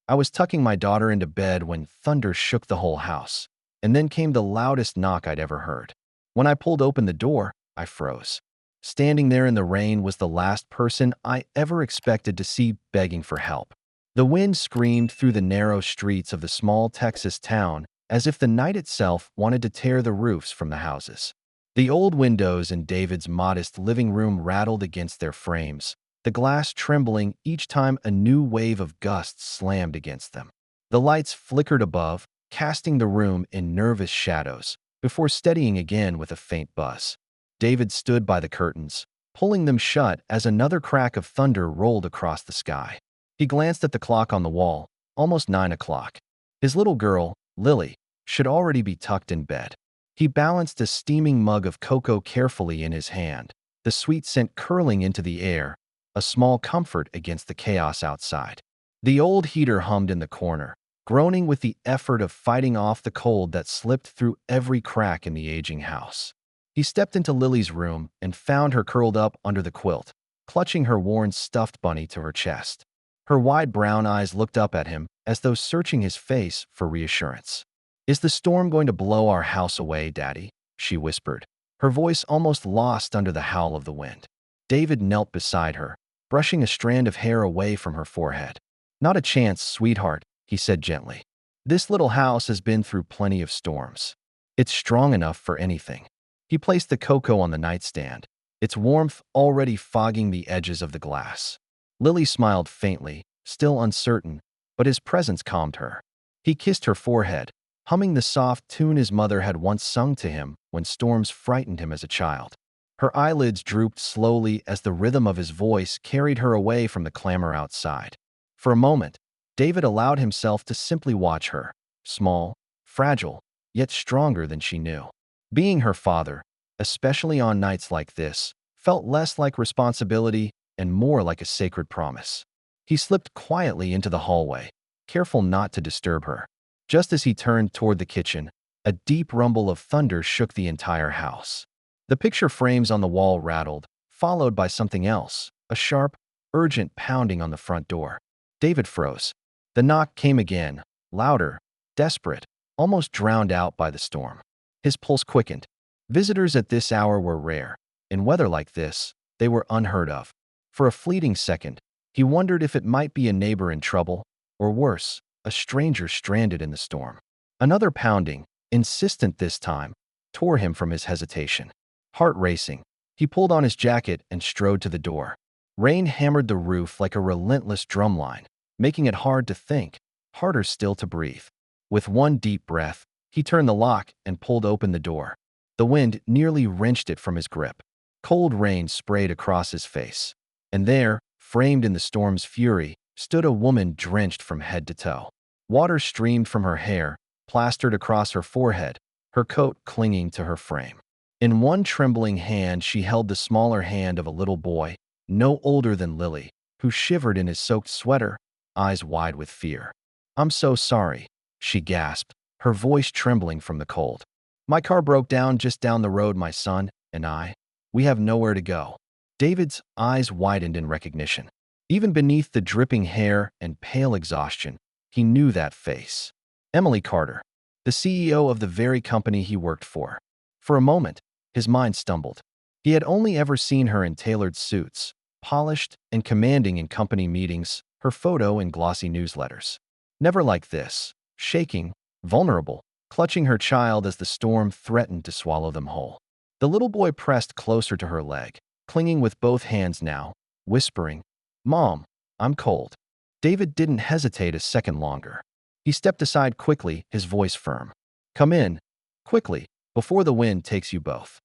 I was tucking my daughter into bed when thunder shook the whole house, and then came the loudest knock I'd ever heard. When I pulled open the door, I froze. Standing there in the rain was the last person I ever expected to see begging for help. The wind screamed through the narrow streets of the small Texas town as if the night itself wanted to tear the roofs from the houses. The old windows in David's modest living room rattled against their frames, the glass trembling each time a new wave of gusts slammed against them. The lights flickered above, casting the room in nervous shadows, before steadying again with a faint buzz. David stood by the curtains, pulling them shut as another crack of thunder rolled across the sky. He glanced at the clock on the wall, almost 9 o'clock. His little girl, Lily, should already be tucked in bed. He balanced a steaming mug of cocoa carefully in his hand, the sweet scent curling into the air, a small comfort against the chaos outside. The old heater hummed in the corner, groaning with the effort of fighting off the cold that slipped through every crack in the aging house. He stepped into Lily's room and found her curled up under the quilt, clutching her worn stuffed bunny to her chest. Her wide brown eyes looked up at him as though searching his face for reassurance. "Is the storm going to blow our house away, Daddy?" she whispered, her voice almost lost under the howl of the wind. David knelt beside her, brushing a strand of hair away from her forehead. "Not a chance, sweetheart," he said gently. "This little house has been through plenty of storms. It's strong enough for anything." He placed the cocoa on the nightstand, its warmth already fogging the edges of the glass. Lily smiled faintly, still uncertain, but his presence calmed her. He kissed her forehead, humming the soft tune his mother had once sung to him when storms frightened him as a child. Her eyelids drooped slowly as the rhythm of his voice carried her away from the clamor outside. For a moment, David allowed himself to simply watch her, small, fragile, yet stronger than she knew. Being her father, especially on nights like this, felt less like responsibility and more like a sacred promise. He slipped quietly into the hallway, careful not to disturb her. Just as he turned toward the kitchen, a deep rumble of thunder shook the entire house. The picture frames on the wall rattled, followed by something else, a sharp, urgent pounding on the front door. David froze. The knock came again, louder, desperate, almost drowned out by the storm. His pulse quickened. Visitors at this hour were rare. In weather like this, they were unheard of. For a fleeting second, he wondered if it might be a neighbor in trouble, or worse, a stranger stranded in the storm. Another pounding, insistent this time, tore him from his hesitation. Heart racing, he pulled on his jacket and strode to the door. Rain hammered the roof like a relentless drumline, making it hard to think, harder still to breathe. With one deep breath, he turned the lock and pulled open the door. The wind nearly wrenched it from his grip. Cold rain sprayed across his face. And there, framed in the storm's fury, stood a woman drenched from head to toe. Water streamed from her hair, plastered across her forehead, her coat clinging to her frame. In one trembling hand she held the smaller hand of a little boy, no older than Lily, who shivered in his soaked sweater, eyes wide with fear. "I'm so sorry," she gasped, her voice trembling from the cold. "My car broke down just down the road, my son and I. We have nowhere to go." David's eyes widened in recognition. Even beneath the dripping hair and pale exhaustion, he knew that face. Emily Carter, the CEO of the very company he worked for. For a moment, his mind stumbled. He had only ever seen her in tailored suits, polished and commanding in company meetings, her photo in glossy newsletters. Never like this, shaking, vulnerable, clutching her child as the storm threatened to swallow them whole. The little boy pressed closer to her leg, clinging with both hands now, whispering, "Mom, I'm cold." David didn't hesitate a second longer. He stepped aside quickly, his voice firm. "Come in, quickly, before the wind takes you both."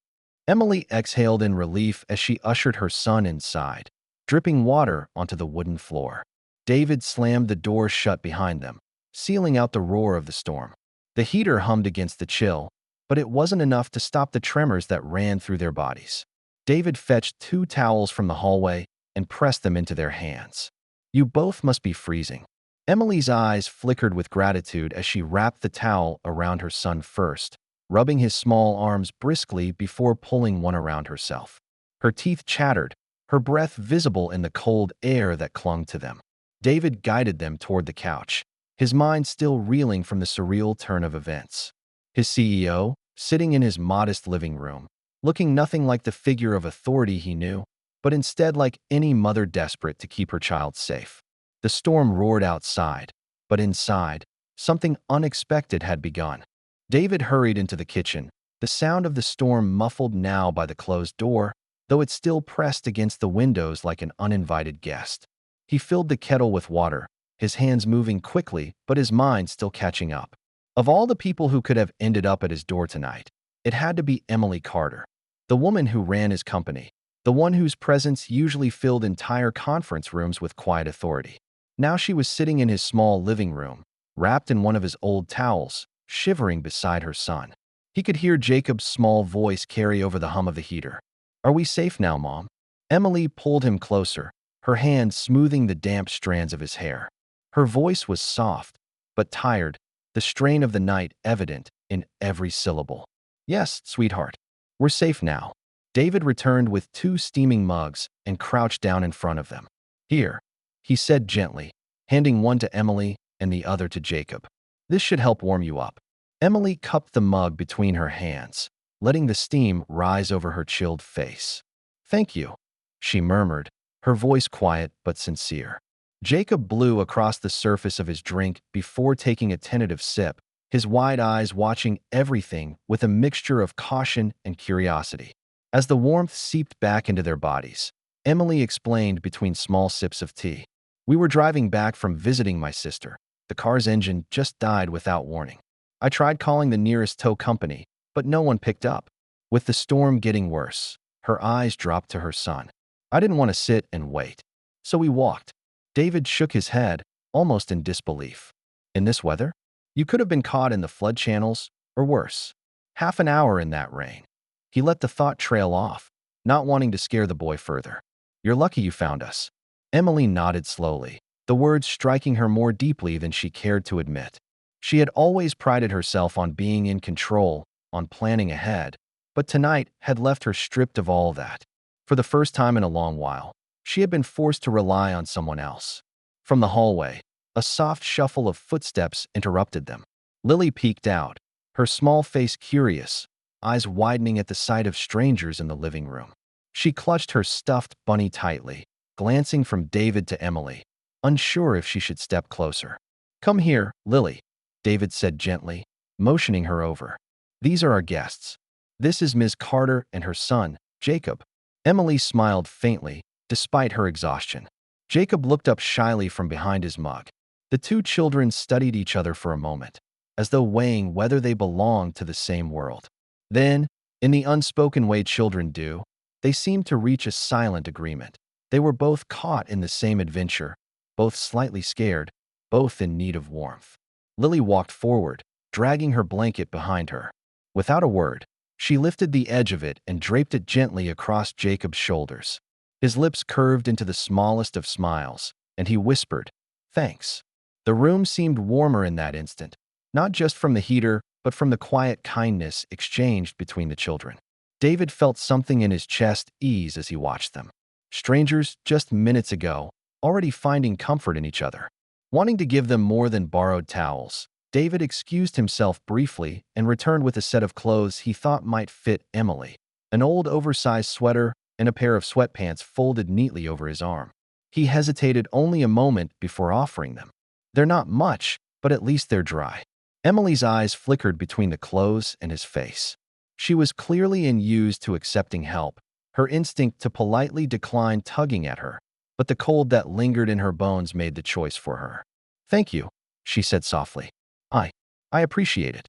Emily exhaled in relief as she ushered her son inside, dripping water onto the wooden floor. David slammed the door shut behind them, sealing out the roar of the storm. The heater hummed against the chill, but it wasn't enough to stop the tremors that ran through their bodies. David fetched 2 towels from the hallway and pressed them into their hands. "You both must be freezing." Emily's eyes flickered with gratitude as she wrapped the towel around her son first, rubbing his small arms briskly before pulling one around herself. Her teeth chattered, her breath visible in the cold air that clung to them. David guided them toward the couch, his mind still reeling from the surreal turn of events. His CEO, sitting in his modest living room, looking nothing like the figure of authority he knew, but instead like any mother desperate to keep her child safe. The storm roared outside, but inside, something unexpected had begun. David hurried into the kitchen, the sound of the storm muffled now by the closed door, though it still pressed against the windows like an uninvited guest. He filled the kettle with water, his hands moving quickly, but his mind still catching up. Of all the people who could have ended up at his door tonight, it had to be Emily Carter, the woman who ran his company, the one whose presence usually filled entire conference rooms with quiet authority. Now she was sitting in his small living room, wrapped in one of his old towels, shivering beside her son. He could hear Jacob's small voice carry over the hum of the heater. "Are we safe now, Mom?" Emily pulled him closer, her hand smoothing the damp strands of his hair. Her voice was soft, but tired, the strain of the night evident in every syllable. "Yes, sweetheart. We're safe now." David returned with 2 steaming mugs and crouched down in front of them. "Here," he said gently, handing one to Emily and the other to Jacob. "This should help warm you up." Emily cupped the mug between her hands, letting the steam rise over her chilled face. "Thank you," she murmured, her voice quiet but sincere. Jacob blew across the surface of his drink before taking a tentative sip, his wide eyes watching everything with a mixture of caution and curiosity. As the warmth seeped back into their bodies, Emily explained between small sips of tea. "We were driving back from visiting my sister. The car's engine just died without warning. I tried calling the nearest tow company, but no one picked up. With the storm getting worse, her eyes dropped to her son. I didn't want to sit and wait, so we walked." David shook his head, almost in disbelief. "In this weather? You could have been caught in the flood channels, or worse. Half an hour in that rain." He let the thought trail off, not wanting to scare the boy further. "You're lucky you found us." Emily nodded slowly, the words striking her more deeply than she cared to admit. She had always prided herself on being in control, on planning ahead, but tonight had left her stripped of all that. For the first time in a long while, she had been forced to rely on someone else. From the hallway, a soft shuffle of footsteps interrupted them. Lily peeked out, her small face curious, eyes widening at the sight of strangers in the living room. She clutched her stuffed bunny tightly, glancing from David to Emily, unsure if she should step closer. "Come here, Lily," David said gently, motioning her over. "These are our guests. This is Ms. Carter and her son, Jacob." Emily smiled faintly, despite her exhaustion. Jacob looked up shyly from behind his mug. The 2 children studied each other for a moment, as though weighing whether they belonged to the same world. Then, in the unspoken way children do, they seemed to reach a silent agreement. They were both caught in the same adventure, both slightly scared, both in need of warmth. Lily walked forward, dragging her blanket behind her. Without a word, she lifted the edge of it and draped it gently across Jacob's shoulders. His lips curved into the smallest of smiles, and he whispered, "Thanks." The room seemed warmer in that instant, not just from the heater, but from the quiet kindness exchanged between the children. David felt something in his chest ease as he watched them. Strangers just minutes ago, already finding comfort in each other. Wanting to give them more than borrowed towels, David excused himself briefly and returned with a set of clothes he thought might fit Emily, an old oversized sweater and a pair of sweatpants folded neatly over his arm. He hesitated only a moment before offering them. "They're not much, but at least they're dry." Emily's eyes flickered between the clothes and his face. She was clearly unused to accepting help, her instinct to politely decline tugging at her, but the cold that lingered in her bones made the choice for her. "Thank you," she said softly. I appreciate it."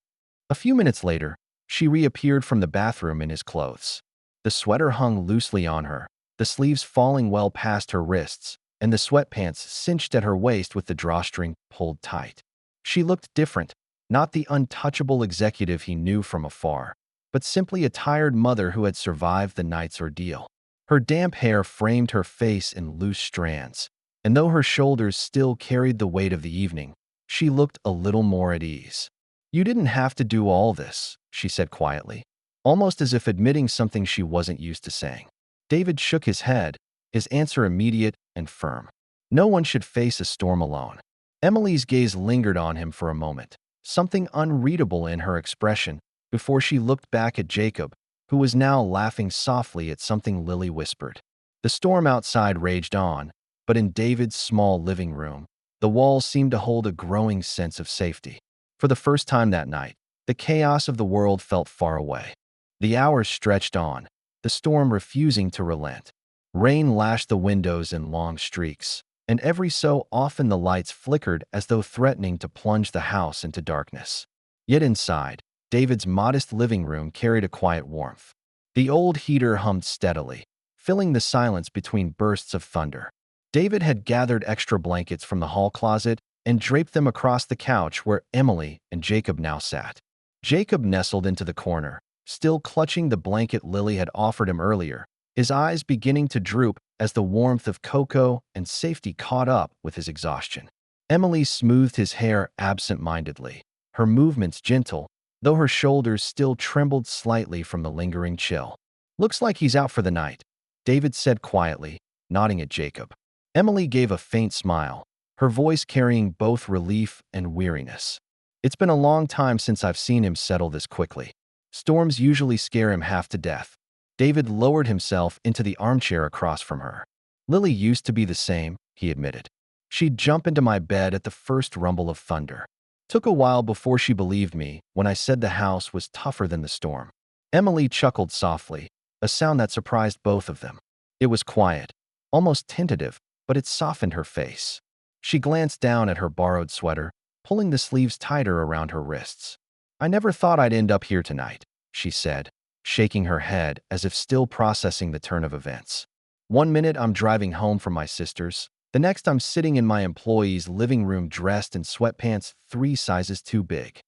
A few minutes later, she reappeared from the bathroom in his clothes. The sweater hung loosely on her, the sleeves falling well past her wrists, and the sweatpants cinched at her waist with the drawstring pulled tight. She looked different, not the untouchable executive he knew from afar, but simply a tired mother who had survived the night's ordeal. Her damp hair framed her face in loose strands, and though her shoulders still carried the weight of the evening, she looked a little more at ease. "You didn't have to do all this," she said quietly, almost as if admitting something she wasn't used to saying. David shook his head, his answer immediate and firm. No one should face a storm alone. Emily's gaze lingered on him for a moment, something unreadable in her expression, before she looked back at Jacob, who was now laughing softly at something Lily whispered. The storm outside raged on, but in David's small living room, the walls seemed to hold a growing sense of safety. For the first time that night, the chaos of the world felt far away. The hours stretched on, the storm refusing to relent. Rain lashed the windows in long streaks, and every so often the lights flickered as though threatening to plunge the house into darkness. Yet inside, David's modest living room carried a quiet warmth. The old heater hummed steadily, filling the silence between bursts of thunder. David had gathered extra blankets from the hall closet and draped them across the couch where Emily and Jacob now sat. Jacob nestled into the corner, still clutching the blanket Lily had offered him earlier, his eyes beginning to droop as the warmth of cocoa and safety caught up with his exhaustion. Emily smoothed his hair absent-mindedly, her movements gentle, though her shoulders still trembled slightly from the lingering chill. "Looks like he's out for the night," David said quietly, nodding at Jacob. Emily gave a faint smile, her voice carrying both relief and weariness. "It's been a long time since I've seen him settle this quickly. Storms usually scare him half to death." David lowered himself into the armchair across from her. "Lily used to be the same," he admitted. "She'd jump into my bed at the first rumble of thunder. Took a while before she believed me when I said the house was tougher than the storm." Emily chuckled softly, a sound that surprised both of them. It was quiet, almost tentative, but it softened her face. She glanced down at her borrowed sweater, pulling the sleeves tighter around her wrists. "I never thought I'd end up here tonight," she said, shaking her head as if still processing the turn of events. "One minute I'm driving home from my sister's, the next I'm sitting in my employee's living room dressed in sweatpants 3 sizes too big."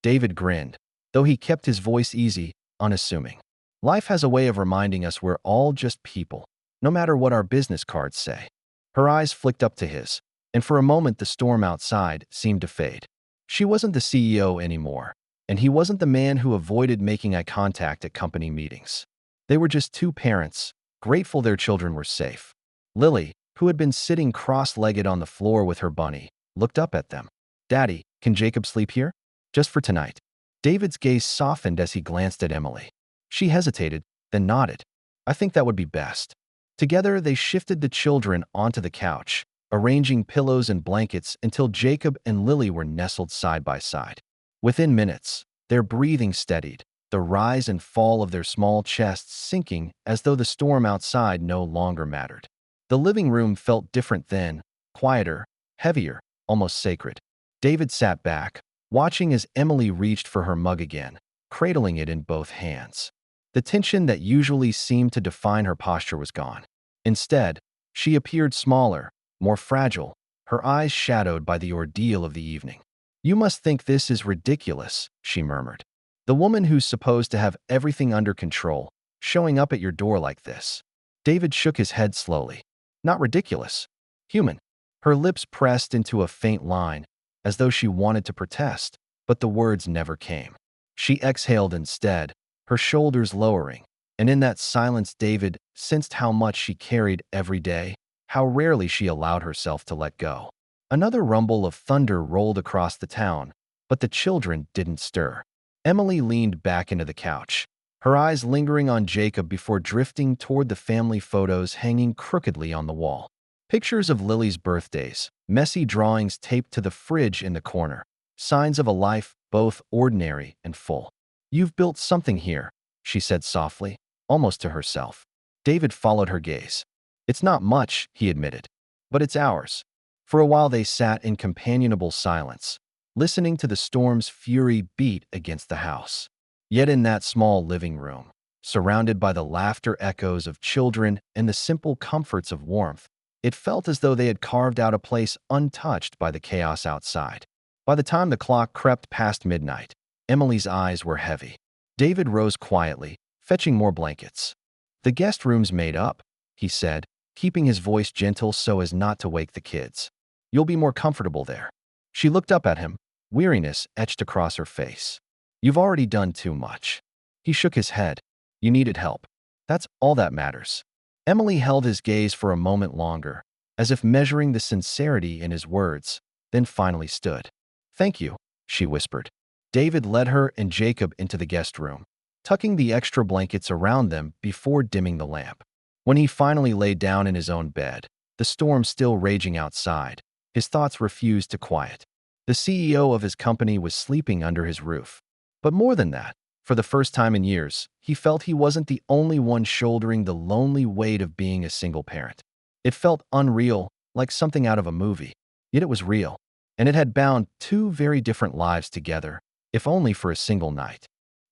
David grinned, though he kept his voice easy, unassuming. "Life has a way of reminding us we're all just people, no matter what our business cards say." Her eyes flicked up to his, and for a moment the storm outside seemed to fade. She wasn't the CEO anymore, and he wasn't the man who avoided making eye contact at company meetings. They were just two parents, grateful their children were safe. Lily, who had been sitting cross-legged on the floor with her bunny, looked up at them. "Daddy, can Jacob sleep here? Just for tonight?" David's gaze softened as he glanced at Emily. She hesitated, then nodded. "I think that would be best." Together, they shifted the children onto the couch, arranging pillows and blankets until Jacob and Lily were nestled side by side. Within minutes, their breathing steadied, the rise and fall of their small chests sinking as though the storm outside no longer mattered. The living room felt different then, quieter, heavier, almost sacred. David sat back, watching as Emily reached for her mug again, cradling it in both hands. The tension that usually seemed to define her posture was gone. Instead, she appeared smaller, more fragile, her eyes shadowed by the ordeal of the evening. "You must think this is ridiculous," she murmured. "The woman who's supposed to have everything under control, showing up at your door like this." David shook his head slowly. "Not ridiculous. Human." Her lips pressed into a faint line, as though she wanted to protest, but the words never came. She exhaled instead, her shoulders lowering, and in that silence David sensed how much she carried every day, how rarely she allowed herself to let go. Another rumble of thunder rolled across the town, but the children didn't stir. Emily leaned back into the couch, her eyes lingering on Jacob before drifting toward the family photos hanging crookedly on the wall. Pictures of Lily's birthdays, messy drawings taped to the fridge in the corner, signs of a life both ordinary and full. "You've built something here," she said softly, almost to herself. David followed her gaze. "It's not much," he admitted, "but it's ours." For a while they sat in companionable silence, listening to the storm's fury beat against the house. Yet in that small living room, surrounded by the laughter echoes of children and the simple comforts of warmth, it felt as though they had carved out a place untouched by the chaos outside. By the time the clock crept past midnight, Emily's eyes were heavy. David rose quietly, fetching more blankets. "The guest room's made up," he said, keeping his voice gentle so as not to wake the kids. "You'll be more comfortable there." She looked up at him, weariness etched across her face. "You've already done too much." He shook his head. "You needed help. That's all that matters." Emily held his gaze for a moment longer, as if measuring the sincerity in his words, then finally stood. "Thank you," she whispered. David led her and Jacob into the guest room, tucking the extra blankets around them before dimming the lamp. When he finally lay down in his own bed, the storm still raging outside, his thoughts refused to quiet. The CEO of his company was sleeping under his roof. But more than that, for the first time in years, he felt he wasn't the only one shouldering the lonely weight of being a single parent. It felt unreal, like something out of a movie. Yet it was real, and it had bound two very different lives together, if only for a single night.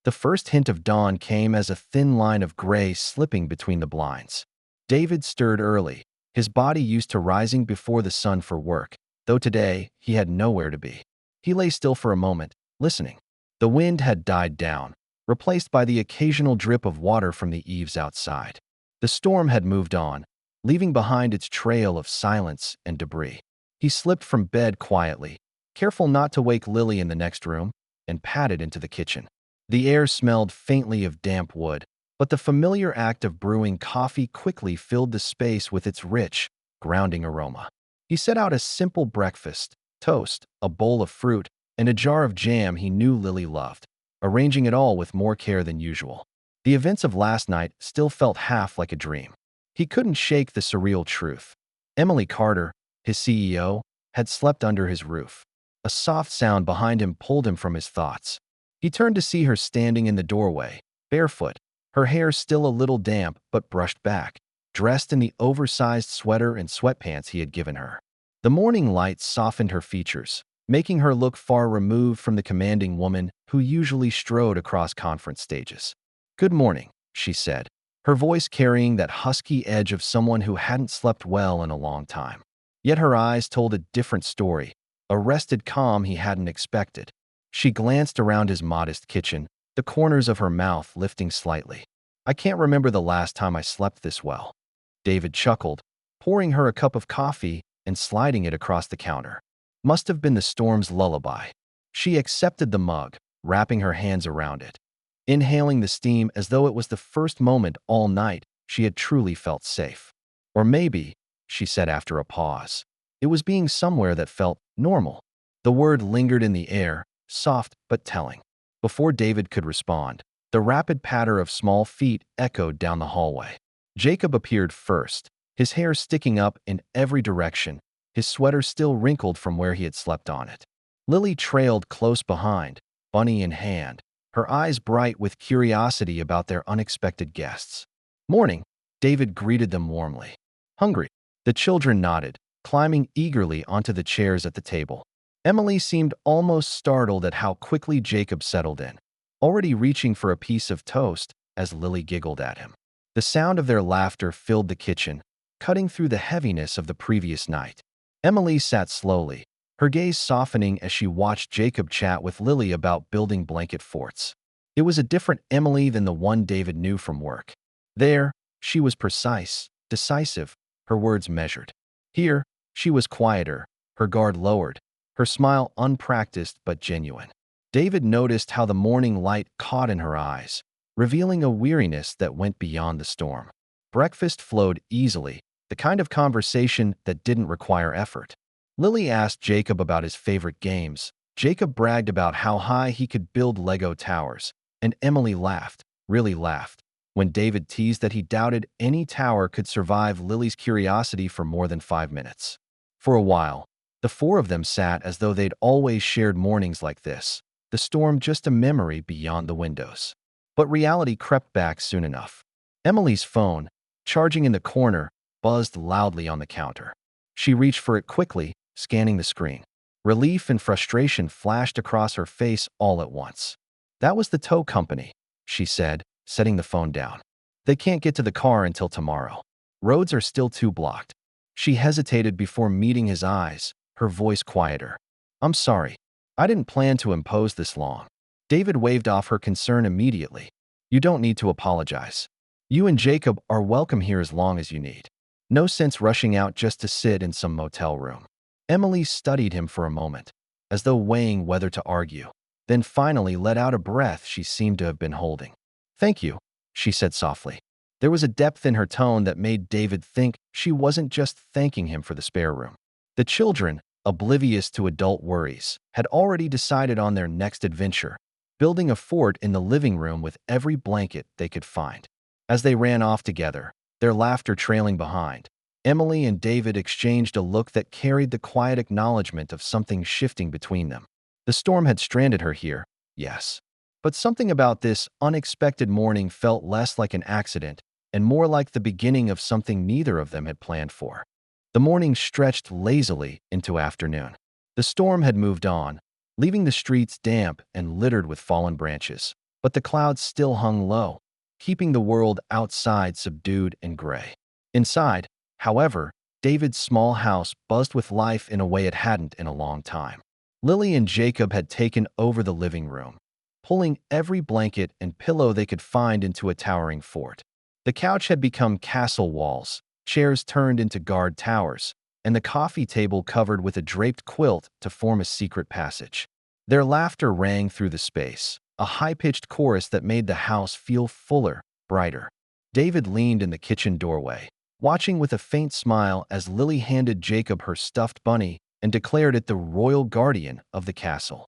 The first hint of dawn came as a thin line of gray slipping between the blinds. David stirred early, his body used to rising before the sun for work, though today he had nowhere to be. He lay still for a moment, listening. The wind had died down, replaced by the occasional drip of water from the eaves outside. The storm had moved on, leaving behind its trail of silence and debris. He slipped from bed quietly, careful not to wake Lily in the next room, and padded into the kitchen. The air smelled faintly of damp wood, but the familiar act of brewing coffee quickly filled the space with its rich, grounding aroma. He set out a simple breakfast: toast, a bowl of fruit, and a jar of jam he knew Lily loved, arranging it all with more care than usual. The events of last night still felt half like a dream. He couldn't shake the surreal truth. Emily Carter, his CEO, had slept under his roof. A soft sound behind him pulled him from his thoughts. He turned to see her standing in the doorway, barefoot, her hair still a little damp but brushed back, dressed in the oversized sweater and sweatpants he had given her. The morning light softened her features, making her look far removed from the commanding woman who usually strode across conference stages. "Good morning," she said, her voice carrying that husky edge of someone who hadn't slept well in a long time. Yet her eyes told a different story, a rested calm he hadn't expected. She glanced around his modest kitchen, the corners of her mouth lifting slightly. "I can't remember the last time I slept this well." David chuckled, pouring her a cup of coffee and sliding it across the counter. "Must have been the storm's lullaby." She accepted the mug, wrapping her hands around it. Inhaling the steam as though it was the first moment all night she had truly felt safe. Or maybe, she said after a pause, it was being somewhere that felt normal. The word lingered in the air, soft but telling. Before David could respond, the rapid patter of small feet echoed down the hallway. Jacob appeared first, his hair sticking up in every direction, his sweater still wrinkled from where he had slept on it. Lily trailed close behind, bunny in hand, her eyes bright with curiosity about their unexpected guests. "Morning," David greeted them warmly. "Hungry?" The children nodded, climbing eagerly onto the chairs at the table. Emily seemed almost startled at how quickly Jacob settled in, already reaching for a piece of toast as Lily giggled at him. The sound of their laughter filled the kitchen, cutting through the heaviness of the previous night. Emily sat slowly, her gaze softening as she watched Jacob chat with Lily about building blanket forts. It was a different Emily than the one David knew from work. There, she was precise, decisive, her words measured. Here, she was quieter, her guard lowered, her smile unpracticed but genuine. David noticed how the morning light caught in her eyes, revealing a weariness that went beyond the storm. Breakfast flowed easily, the kind of conversation that didn't require effort. Lily asked Jacob about his favorite games. Jacob bragged about how high he could build Lego towers, and Emily laughed, really laughed, when David teased that he doubted any tower could survive Lily's curiosity for more than 5 minutes. For a while, the four of them sat as though they'd always shared mornings like this, the storm just a memory beyond the windows. But reality crept back soon enough. Emily's phone, charging in the corner, buzzed loudly on the counter. She reached for it quickly, scanning the screen. Relief and frustration flashed across her face all at once. "That was the tow company," she said, setting the phone down. "They can't get to the car until tomorrow. Roads are still too blocked." She hesitated before meeting his eyes, her voice quieter. "I'm sorry. I didn't plan to impose this long." David waved off her concern immediately. "You don't need to apologize. You and Jacob are welcome here as long as you need. No sense rushing out just to sit in some motel room." Emily studied him for a moment, as though weighing whether to argue, then finally let out a breath she seemed to have been holding. "Thank you," she said softly. There was a depth in her tone that made David think she wasn't just thanking him for the spare room. The children, oblivious to adult worries, had already decided on their next adventure, building a fort in the living room with every blanket they could find. As they ran off together, their laughter trailing behind, Emily and David exchanged a look that carried the quiet acknowledgement of something shifting between them. The storm had stranded her here, yes. But something about this unexpected morning felt less like an accident and more like the beginning of something neither of them had planned for. The morning stretched lazily into afternoon. The storm had moved on, leaving the streets damp and littered with fallen branches, but the clouds still hung low, keeping the world outside subdued and gray. Inside, however, David's small house buzzed with life in a way it hadn't in a long time. Lily and Jacob had taken over the living room, pulling every blanket and pillow they could find into a towering fort. The couch had become castle walls, chairs turned into guard towers, and the coffee table covered with a draped quilt to form a secret passage. Their laughter rang through the space, a high-pitched chorus that made the house feel fuller, brighter. David leaned in the kitchen doorway, watching with a faint smile as Lily handed Jacob her stuffed bunny and declared it the royal guardian of the castle.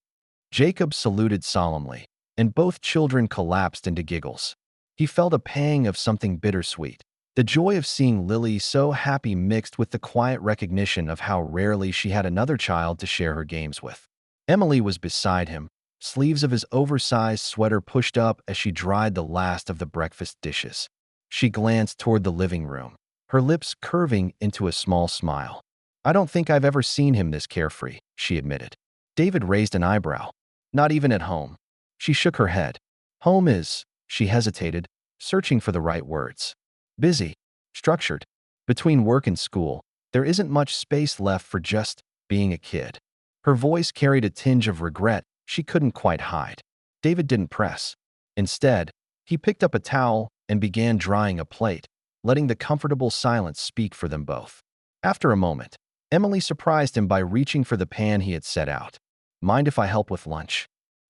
Jacob saluted solemnly, and both children collapsed into giggles. He felt a pang of something bittersweet, the joy of seeing Lily so happy mixed with the quiet recognition of how rarely she had another child to share her games with. Emily was beside him, sleeves of his oversized sweater pushed up as she dried the last of the breakfast dishes. She glanced toward the living room, her lips curving into a small smile. "I don't think I've ever seen him this carefree," she admitted. David raised an eyebrow. "Not even at home." She shook her head. "Home is," she hesitated, searching for the right words. "Busy, structured. Between work and school, there isn't much space left for just being a kid." Her voice carried a tinge of regret she couldn't quite hide. David didn't press. Instead, he picked up a towel and began drying a plate, letting the comfortable silence speak for them both. After a moment, Emily surprised him by reaching for the pan he had set out. "Mind if I help with lunch?"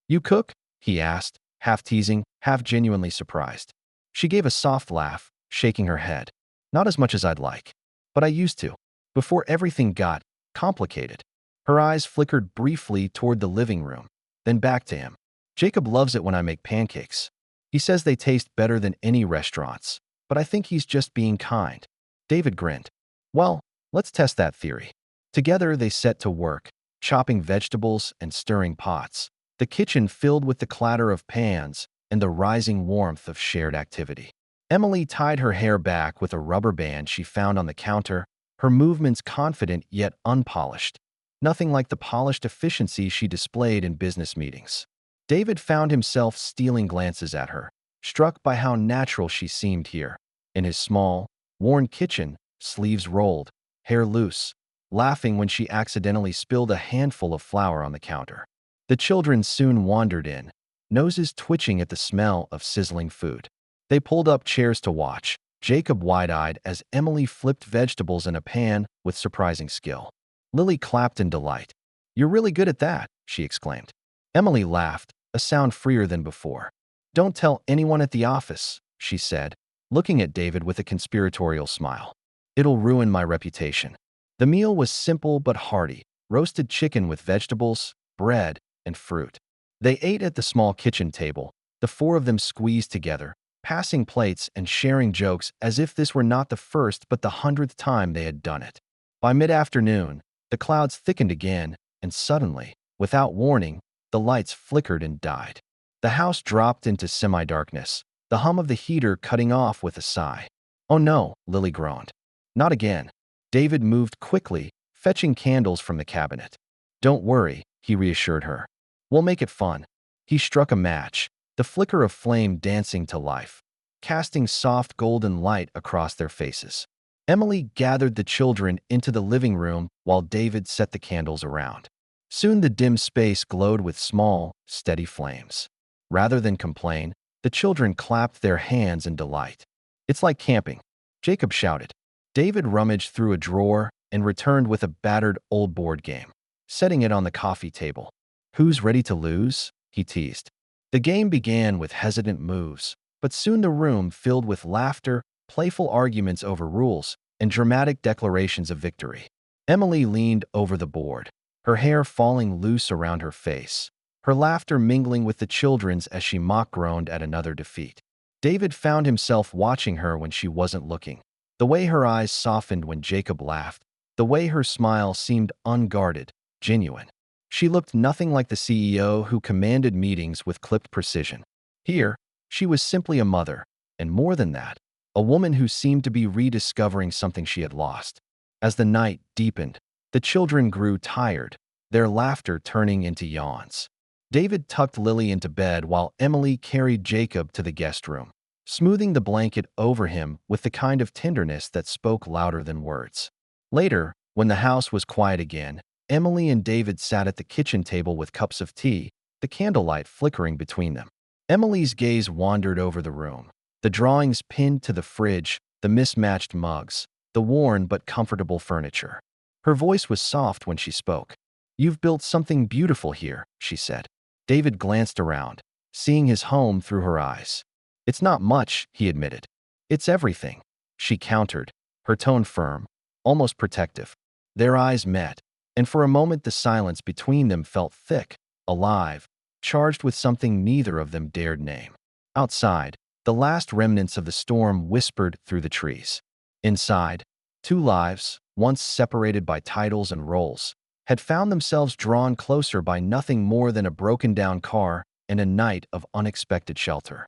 "You cook?" he asked, half teasing, half genuinely surprised. She gave a soft laugh, shaking her head. "Not as much as I'd like. But I used to, before everything got complicated." Her eyes flickered briefly toward the living room, then back to him. "Jacob loves it when I make pancakes. He says they taste better than any restaurants, but I think he's just being kind." David grinned. "Well, let's test that theory." Together they set to work, chopping vegetables and stirring pots, the kitchen filled with the clatter of pans and the rising warmth of shared activity. Emily tied her hair back with a rubber band she found on the counter, her movements confident yet unpolished. Nothing like the polished efficiency she displayed in business meetings. David found himself stealing glances at her, struck by how natural she seemed here, in his small, worn kitchen, sleeves rolled, hair loose, laughing when she accidentally spilled a handful of flour on the counter. The children soon wandered in, noses twitching at the smell of sizzling food. They pulled up chairs to watch, Jacob wide-eyed as Emily flipped vegetables in a pan with surprising skill. Lily clapped in delight. "You're really good at that," she exclaimed. Emily laughed, a sound freer than before. "Don't tell anyone at the office," she said, looking at David with a conspiratorial smile. "It'll ruin my reputation." The meal was simple but hearty, roasted chicken with vegetables, bread, and fruit. They ate at the small kitchen table, the four of them squeezed together, passing plates and sharing jokes as if this were not the first but the 100th time they had done it. By mid-afternoon, the clouds thickened again, and suddenly, without warning, the lights flickered and died. The house dropped into semi-darkness, the hum of the heater cutting off with a sigh. "Oh no," Lily groaned. "Not again." David moved quickly, fetching candles from the cabinet. "Don't worry," he reassured her. "We'll make it fun." He struck a match, the flicker of flame dancing to life, casting soft golden light across their faces. Emily gathered the children into the living room while David set the candles around. Soon the dim space glowed with small, steady flames. Rather than complain, the children clapped their hands in delight. "It's like camping," Jacob shouted. David rummaged through a drawer and returned with a battered old board game, setting it on the coffee table. "Who's ready to lose?" he teased. The game began with hesitant moves, but soon the room filled with laughter playful arguments over rules, and dramatic declarations of victory. Emily leaned over the board, her hair falling loose around her face, her laughter mingling with the children's as she mock-groaned at another defeat. David found himself watching her when she wasn't looking. The way her eyes softened when Jacob laughed, the way her smile seemed unguarded, genuine. She looked nothing like the CEO who commanded meetings with clipped precision. Here, she was simply a mother, and more than that, a woman who seemed to be rediscovering something she had lost. As the night deepened, the children grew tired, their laughter turning into yawns. David tucked Lily into bed while Emily carried Jacob to the guest room, smoothing the blanket over him with the kind of tenderness that spoke louder than words. Later, when the house was quiet again, Emily and David sat at the kitchen table with cups of tea, the candlelight flickering between them. Emily's gaze wandered over the room, the drawings pinned to the fridge, the mismatched mugs, the worn but comfortable furniture. Her voice was soft when she spoke. "You've built something beautiful here," she said. David glanced around, seeing his home through her eyes. "It's not much," he admitted. "It's everything," she countered, her tone firm, almost protective. Their eyes met, and for a moment the silence between them felt thick, alive, charged with something neither of them dared name. Outside, the last remnants of the storm whispered through the trees. Inside, two lives, once separated by titles and roles, had found themselves drawn closer by nothing more than a broken-down car and a night of unexpected shelter.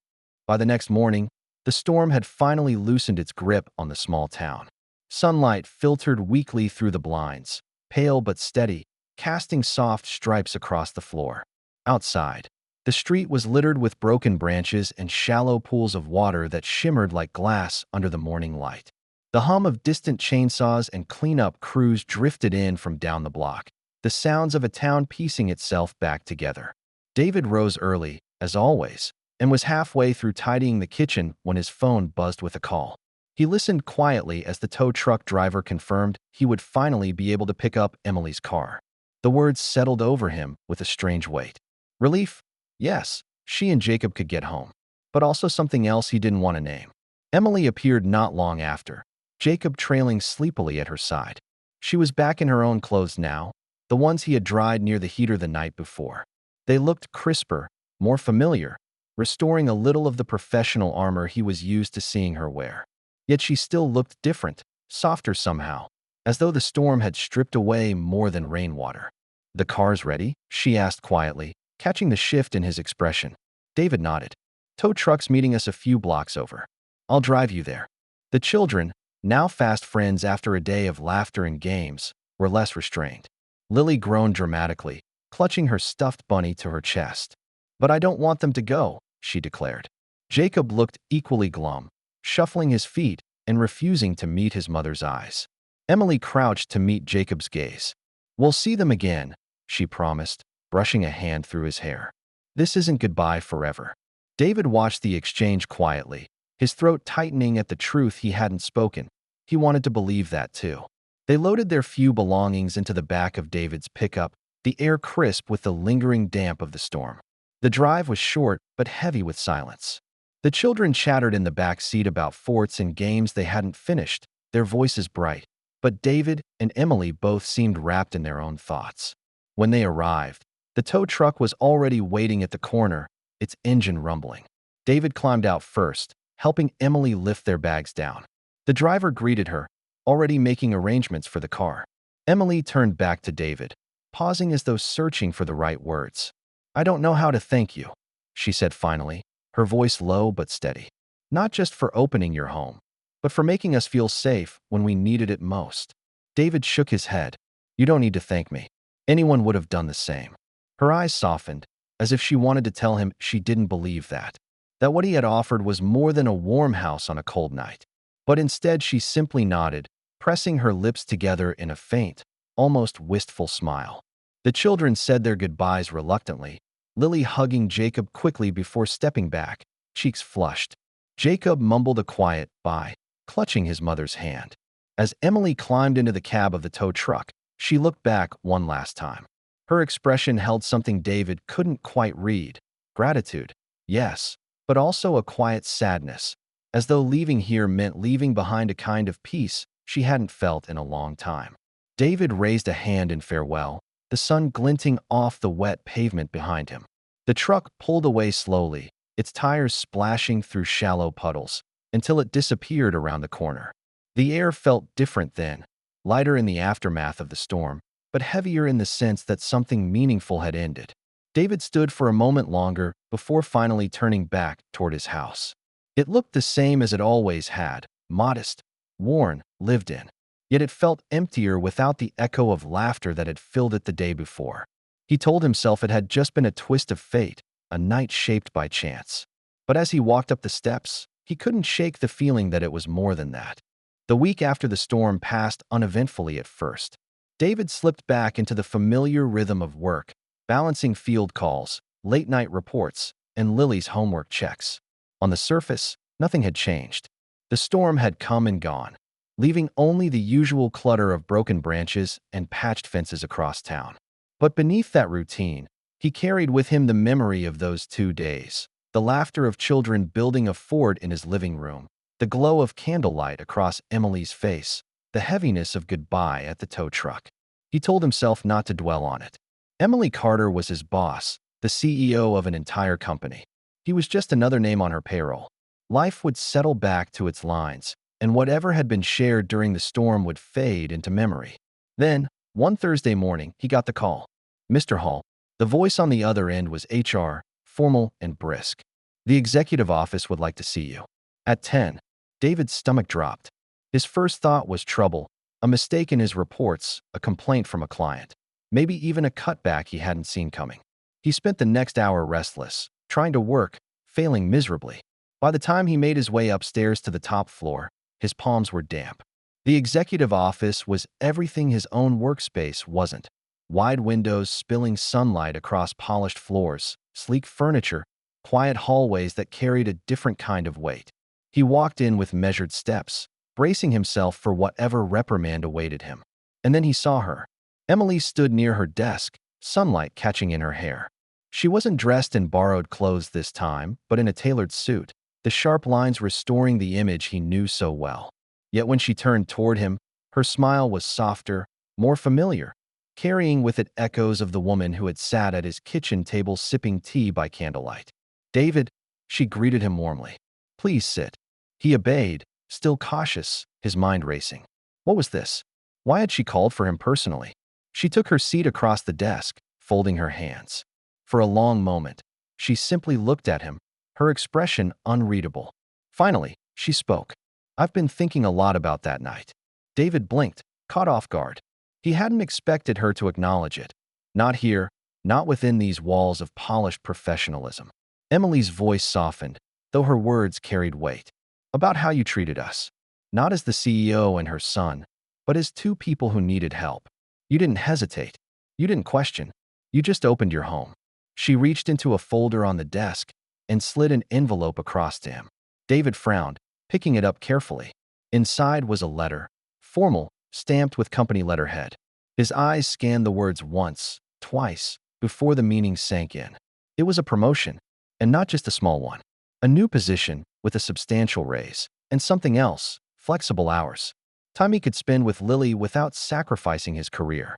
By the next morning, the storm had finally loosened its grip on the small town. Sunlight filtered weakly through the blinds, pale but steady, casting soft stripes across the floor. Outside, the street was littered with broken branches and shallow pools of water that shimmered like glass under the morning light. The hum of distant chainsaws and cleanup crews drifted in from down the block, the sounds of a town piecing itself back together. David rose early, as always, and was halfway through tidying the kitchen when his phone buzzed with a call. He listened quietly as the tow truck driver confirmed he would finally be able to pick up Emily's car. The words settled over him with a strange weight. Relief? Yes, she and Jacob could get home. But also something else he didn't want to name. Emily appeared not long after, Jacob trailing sleepily at her side. She was back in her own clothes now, the ones he had dried near the heater the night before. They looked crisper, more familiar, restoring a little of the professional armor he was used to seeing her wear. Yet she still looked different, softer somehow, as though the storm had stripped away more than rainwater. "The car's ready?" she asked quietly, catching the shift in his expression. David nodded. "Tow truck's meeting us a few blocks over. I'll drive you there." The children, now fast friends after a day of laughter and games, were less restrained. Lily groaned dramatically, clutching her stuffed bunny to her chest. "But I don't want them to go," she declared. Jacob looked equally glum, shuffling his feet and refusing to meet his mother's eyes. Emily crouched to meet Jacob's gaze. "We'll see them again," she promised, brushing a hand through his hair. "This isn't goodbye forever." David watched the exchange quietly, his throat tightening at the truth he hadn't spoken. He wanted to believe that too. They loaded their few belongings into the back of David's pickup, the air crisp with the lingering damp of the storm. The drive was short but heavy with silence. The children chattered in the back seat about forts and games they hadn't finished, their voices bright. But David and Emily both seemed wrapped in their own thoughts. When they arrived, the tow truck was already waiting at the corner, its engine rumbling. David climbed out first, helping Emily lift their bags down. The driver greeted her, already making arrangements for the car. Emily turned back to David, pausing as though searching for the right words. "I don't know how to thank you," she said finally, her voice low but steady. "Not just for opening your home, but for making us feel safe when we needed it most." David shook his head. "You don't need to thank me. Anyone would have done the same." Her eyes softened, as if she wanted to tell him she didn't believe that what he had offered was more than a warm house on a cold night. But instead she simply nodded, pressing her lips together in a faint, almost wistful smile. The children said their goodbyes reluctantly, Lily hugging Jacob quickly before stepping back, cheeks flushed. Jacob mumbled a quiet bye, clutching his mother's hand. As Emily climbed into the cab of the tow truck, she looked back one last time. Her expression held something David couldn't quite read. Gratitude, yes, but also a quiet sadness, as though leaving here meant leaving behind a kind of peace she hadn't felt in a long time. David raised a hand in farewell, the sun glinting off the wet pavement behind him. The truck pulled away slowly, its tires splashing through shallow puddles, until it disappeared around the corner. The air felt different then, lighter in the aftermath of the storm, but heavier in the sense that something meaningful had ended. David stood for a moment longer before finally turning back toward his house. It looked the same as it always had, modest, worn, lived in. Yet it felt emptier without the echo of laughter that had filled it the day before. He told himself it had just been a twist of fate, a night shaped by chance. But as he walked up the steps, he couldn't shake the feeling that it was more than that. The week after the storm passed uneventfully at first. David slipped back into the familiar rhythm of work, balancing field calls, late-night reports, and Lily's homework checks. On the surface, nothing had changed. The storm had come and gone, leaving only the usual clutter of broken branches and patched fences across town. But beneath that routine, he carried with him the memory of those 2 days, the laughter of children building a fort in his living room, the glow of candlelight across Emily's face, the heaviness of goodbye at the tow truck. He told himself not to dwell on it. Emily Carter was his boss, the CEO of an entire company. He was just another name on her payroll. Life would settle back to its lines, and whatever had been shared during the storm would fade into memory. Then, one Thursday morning, he got the call. "Mr. Hall." The voice on the other end was HR, formal and brisk. "The executive office would like to see you." At 10, David's stomach dropped. His first thought was trouble, a mistake in his reports, a complaint from a client, maybe even a cutback he hadn't seen coming. He spent the next hour restless, trying to work, failing miserably. By the time he made his way upstairs to the top floor, his palms were damp. The executive office was everything his own workspace wasn't. Wide windows spilling sunlight across polished floors, sleek furniture, quiet hallways that carried a different kind of weight. He walked in with measured steps, bracing himself for whatever reprimand awaited him. And then he saw her. Emily stood near her desk, sunlight catching in her hair. She wasn't dressed in borrowed clothes this time, but in a tailored suit, the sharp lines restoring the image he knew so well. Yet when she turned toward him, her smile was softer, more familiar, carrying with it echoes of the woman who had sat at his kitchen table sipping tea by candlelight. "David," she greeted him warmly. "Please sit." He obeyed, still cautious, his mind racing. What was this? Why had she called for him personally? She took her seat across the desk, folding her hands. For a long moment, she simply looked at him, her expression unreadable. Finally, she spoke. "I've been thinking a lot about that night." David blinked, caught off guard. He hadn't expected her to acknowledge it. Not here, not within these walls of polished professionalism. Emily's voice softened, though her words carried weight. "About how you treated us. Not as the CEO and her son, but as two people who needed help. You didn't hesitate. You didn't question. You just opened your home." She reached into a folder on the desk and slid an envelope across to him. David frowned, picking it up carefully. Inside was a letter, formal, stamped with company letterhead. His eyes scanned the words once, twice, before the meaning sank in. It was a promotion, and not just a small one. A new position with a substantial raise, and something else, flexible hours. Time he could spend with Lily without sacrificing his career.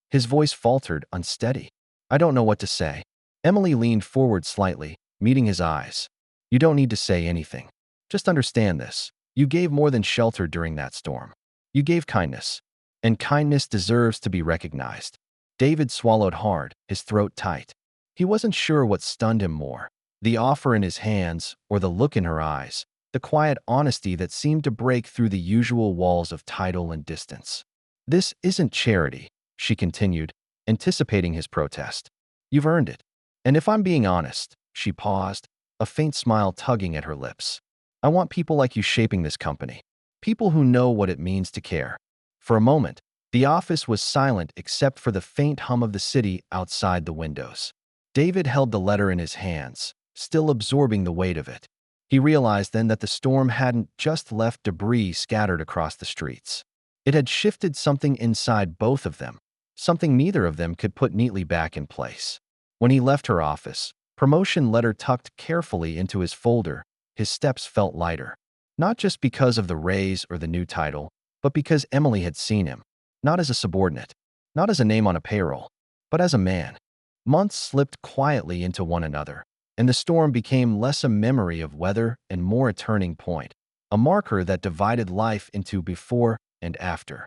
His voice faltered, unsteady. "I don't know what to say." Emily leaned forward slightly, meeting his eyes. "You don't need to say anything. Just understand this. You gave more than shelter during that storm. You gave kindness. And kindness deserves to be recognized." David swallowed hard, his throat tight. He wasn't sure what stunned him more, the offer in his hands or the look in her eyes, the quiet honesty that seemed to break through the usual walls of title and distance. "This isn't charity," she continued, anticipating his protest. "You've earned it. And if I'm being honest," she paused, a faint smile tugging at her lips, "I want people like you shaping this company. People who know what it means to care." For a moment, the office was silent except for the faint hum of the city outside the windows. David held the letter in his hands, still absorbing the weight of it. He realized then that the storm hadn't just left debris scattered across the streets. It had shifted something inside both of them, something neither of them could put neatly back in place. When he left her office, promotion letter tucked carefully into his folder, his steps felt lighter. Not just because of the raise or the new title, but because Emily had seen him, not as a subordinate, not as a name on a payroll, but as a man. Months slipped quietly into one another, and the storm became less a memory of weather and more a turning point, a marker that divided life into before and after.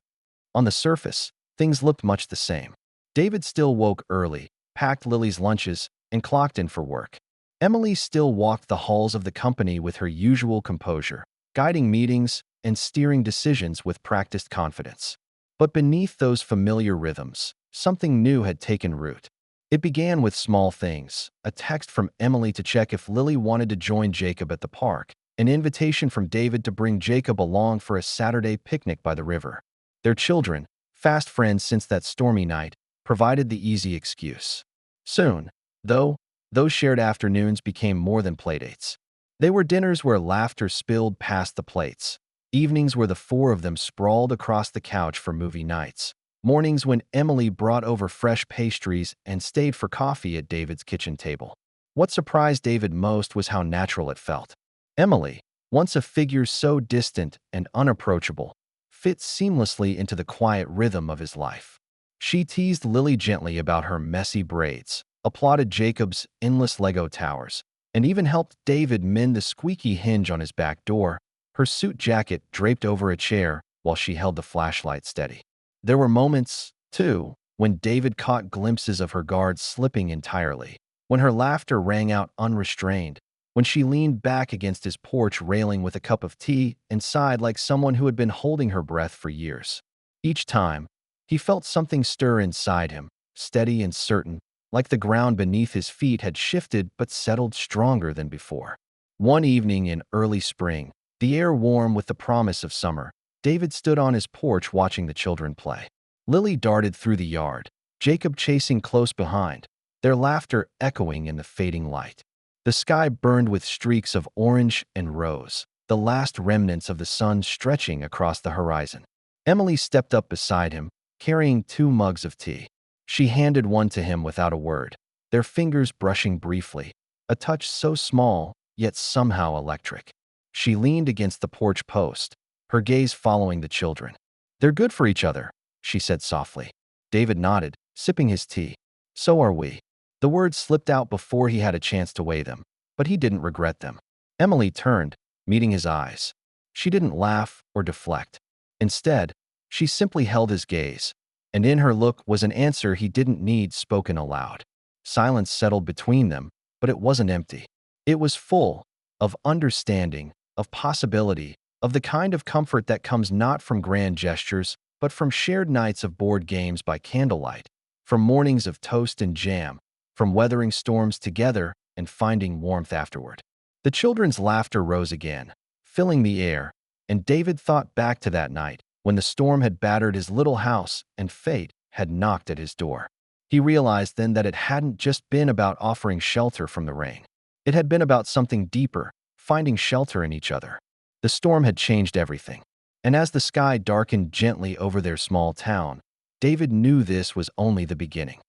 On the surface, things looked much the same. David still woke early, packed Lily's lunches, and clocked in for work. Emily still walked the halls of the company with her usual composure, guiding meetings and steering decisions with practiced confidence. But beneath those familiar rhythms, something new had taken root. It began with small things: a text from Emily to check if Lily wanted to join Jacob at the park, an invitation from David to bring Jacob along for a Saturday picnic by the river. Their children, fast friends since that stormy night, provided the easy excuse. Soon, though, those shared afternoons became more than playdates. They were dinners where laughter spilled past the plates, evenings where the four of them sprawled across the couch for movie nights, mornings when Emily brought over fresh pastries and stayed for coffee at David's kitchen table. What surprised David most was how natural it felt. Emily, once a figure so distant and unapproachable, fit seamlessly into the quiet rhythm of his life. She teased Lily gently about her messy braids, applauded Jacob's endless Lego towers, and even helped David mend the squeaky hinge on his back door, her suit jacket draped over a chair while she held the flashlight steady. There were moments, too, when David caught glimpses of her guard slipping entirely, when her laughter rang out unrestrained, when she leaned back against his porch railing with a cup of tea and sighed like someone who had been holding her breath for years. Each time, he felt something stir inside him, steady and certain, like the ground beneath his feet had shifted but settled stronger than before. One evening in early spring, the air warm with the promise of summer, David stood on his porch watching the children play. Lily darted through the yard, Jacob chasing close behind, their laughter echoing in the fading light. The sky burned with streaks of orange and rose, the last remnants of the sun stretching across the horizon. Emily stepped up beside him, carrying 2 mugs of tea. She handed one to him without a word, their fingers brushing briefly, a touch so small, yet somehow electric. She leaned against the porch post, her gaze following the children. "They're good for each other," she said softly. David nodded, sipping his tea. "So are we." The words slipped out before he had a chance to weigh them, but he didn't regret them. Emily turned, meeting his eyes. She didn't laugh or deflect. Instead, she simply held his gaze, and in her look was an answer he didn't need spoken aloud. Silence settled between them, but it wasn't empty. It was full of understanding, of possibility, of the kind of comfort that comes not from grand gestures, but from shared nights of board games by candlelight, from mornings of toast and jam, from weathering storms together and finding warmth afterward. The children's laughter rose again, filling the air, and David thought back to that night when the storm had battered his little house and fate had knocked at his door. He realized then that it hadn't just been about offering shelter from the rain. It had been about something deeper, finding shelter in each other. The storm had changed everything, and as the sky darkened gently over their small town, David knew this was only the beginning.